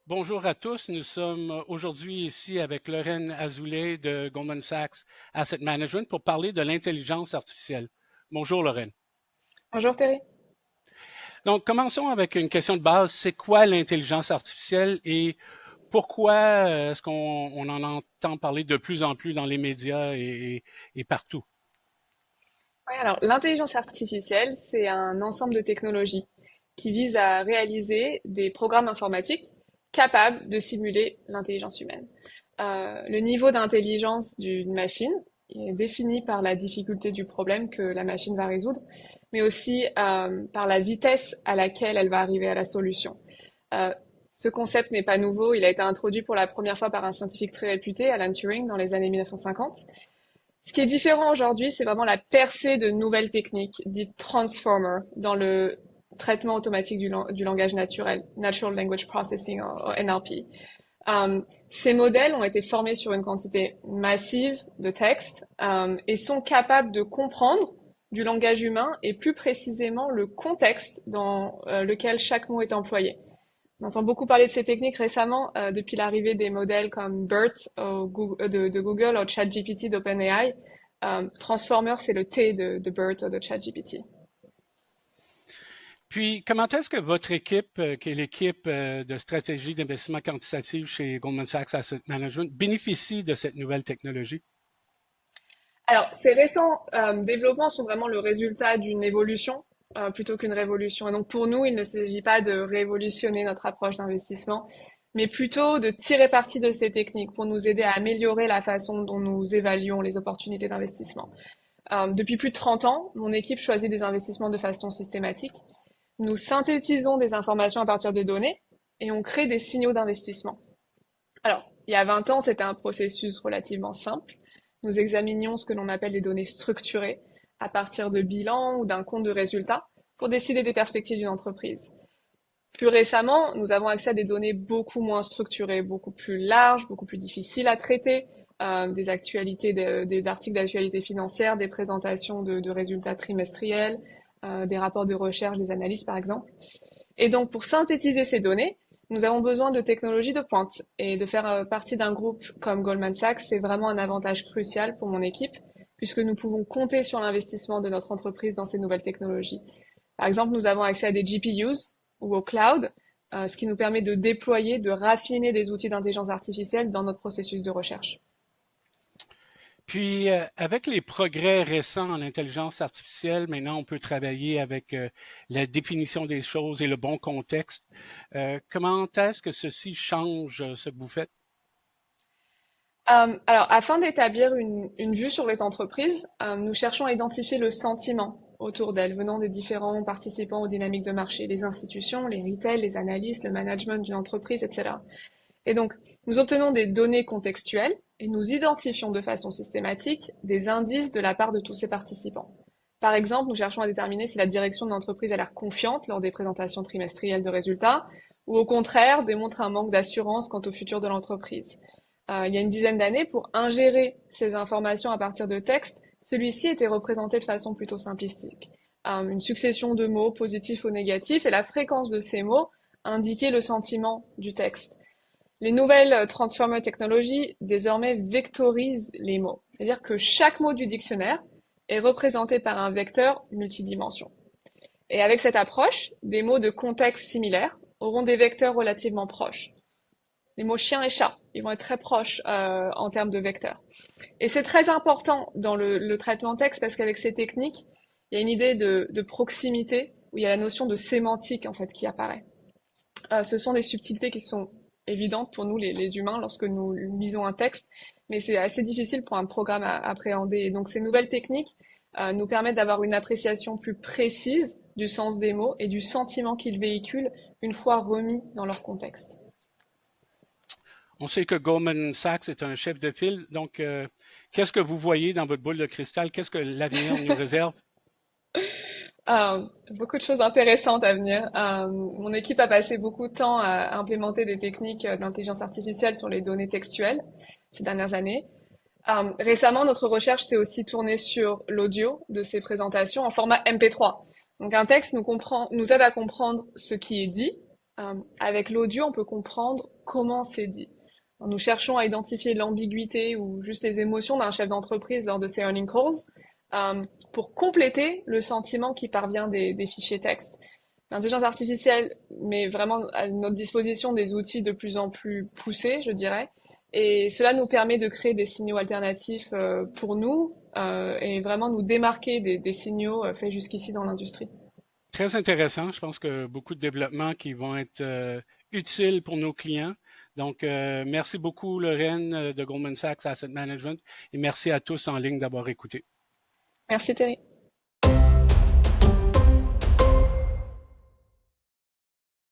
Bonjour à tous. Nous sommes aujourd'hui ici avec Lorraine Azoulay de Goldman Sachs Asset Management pour parler de l'intelligence artificielle. Bonjour Lorraine. Bonjour Thierry. Donc, commençons avec une question de base. C'est quoi l'intelligence artificielle et pourquoi est-ce qu'on en entend parler de plus en plus dans les médias et partout? Ouais, alors l'intelligence artificielle, c'est un ensemble de technologies qui visent à réaliser des programmes informatiques capables de simuler l'intelligence humaine. Le niveau d'intelligence d'une machine est défini par la difficulté du problème que la machine va résoudre, mais aussi par la vitesse à laquelle elle va arriver à la solution. Euh, Ce concept n'est pas nouveau, il a été introduit pour la première fois par un scientifique très réputé, Alan Turing, dans les années 1950. Ce qui est différent aujourd'hui, c'est vraiment la percée de nouvelles techniques, dites transformer, dans le traitement automatique du langage naturel, Natural Language Processing, ou NLP. Ces modèles ont été formés sur une quantité massive de textes et sont capables de comprendre du langage humain et plus précisément le contexte dans lequel chaque mot est employé. On entend beaucoup parler de ces techniques récemment depuis l'arrivée des modèles comme BERT de Google ou ChatGPT d'OpenAI. Transformer, c'est le T de BERT ou de ChatGPT. Puis, comment est-ce que votre équipe, qui est l'équipe de stratégie d'investissement quantitatif chez Goldman Sachs Asset Management, bénéficie de cette nouvelle technologie? Alors, ces récents développements sont vraiment le résultat d'une évolution plutôt qu'une révolution. Et donc, pour nous, il ne s'agit pas de révolutionner notre approche d'investissement, mais plutôt de tirer parti de ces techniques pour nous aider à améliorer la façon dont nous évaluons les opportunités d'investissement. Depuis plus de 30 ans, mon équipe choisit des investissements de façon systématique. Nous synthétisons des informations à partir de données et on crée des signaux d'investissement. Alors, il y a 20 ans, c'était un processus relativement simple. Nous examinions ce que l'on appelle des données structurées à partir de bilans ou d'un compte de résultats pour décider des perspectives d'une entreprise. Plus récemment, nous avons accès à des données beaucoup moins structurées, beaucoup plus larges, beaucoup plus difficiles à traiter, des actualités, des articles d'actualité financière, des présentations de résultats trimestriels, des rapports de recherche, des analyses par exemple. Et donc, pour synthétiser ces données, nous avons besoin de technologies de pointe. Et de faire partie d'un groupe comme Goldman Sachs, c'est vraiment un avantage crucial pour mon équipe, puisque nous pouvons compter sur l'investissement de notre entreprise dans ces nouvelles technologies. Par exemple, nous avons accès à des GPUs ou au cloud, ce qui nous permet de déployer, de raffiner des outils d'intelligence artificielle dans notre processus de recherche. Puis, avec les progrès récents en intelligence artificielle, maintenant, on peut travailler avec la définition des choses et le bon contexte. Comment est-ce que ceci change ce que vous faites? Alors, afin d'établir une vue sur les entreprises, nous cherchons à identifier le sentiment autour d'elles, venant des différents participants aux dynamiques de marché, les institutions, les retail, les analystes, le management d'une entreprise, etc. Et donc, nous obtenons des données contextuelles et nous identifions de façon systématique des indices de la part de tous ces participants. Par exemple, nous cherchons à déterminer si la direction de l'entreprise a l'air confiante lors des présentations trimestrielles de résultats, ou au contraire démontre un manque d'assurance quant au futur de l'entreprise. Il y a une dizaine d'années, pour ingérer ces informations à partir de textes, celui-ci était représenté de façon plutôt simplistique. Une succession de mots positifs ou négatifs et la fréquence de ces mots indiquait le sentiment du texte. Les nouvelles Transformer Technologies désormais vectorisent les mots. C'est-à-dire que chaque mot du dictionnaire est représenté par un vecteur multidimension. Et avec cette approche, des mots de contexte similaires auront des vecteurs relativement proches. Les mots chien et chat, ils vont être très proches en termes de vecteurs. Et c'est très important dans le traitement texte parce qu'avec ces techniques, il y a une idée de proximité où il y a la notion de sémantique en fait qui apparaît. Ce sont des subtilités qui sont évidentes pour nous les humains lorsque nous lisons un texte, mais c'est assez difficile pour un programme à appréhender. Et donc ces nouvelles techniques nous permettent d'avoir une appréciation plus précise du sens des mots et du sentiment qu'ils véhiculent une fois remis dans leur contexte. On sait que Goldman Sachs est un chef de file, donc qu'est-ce que vous voyez dans votre boule de cristal? Qu'est-ce que l'avenir nous réserve? Beaucoup de choses intéressantes à venir. Mon équipe a passé beaucoup de temps à implémenter des techniques d'intelligence artificielle sur les données textuelles ces dernières années. Récemment, notre recherche s'est aussi tournée sur l'audio de ces présentations en format MP3. Donc un texte nous aide à comprendre ce qui est dit, Avec l'audio, on peut comprendre comment c'est dit. Nous cherchons à identifier l'ambiguïté ou juste les émotions d'un chef d'entreprise lors de ces earning calls pour compléter le sentiment qui parvient des fichiers texte. L'intelligence artificielle met vraiment à notre disposition des outils de plus en plus poussés, je dirais, et cela nous permet de créer des signaux alternatifs pour nous et vraiment nous démarquer des signaux faits jusqu'ici dans l'industrie. Très intéressant. Je pense que beaucoup de développements qui vont être utiles pour nos clients. Donc, merci beaucoup, Lorraine de Goldman Sachs Asset Management, et merci à tous en ligne d'avoir écouté. Merci Thierry.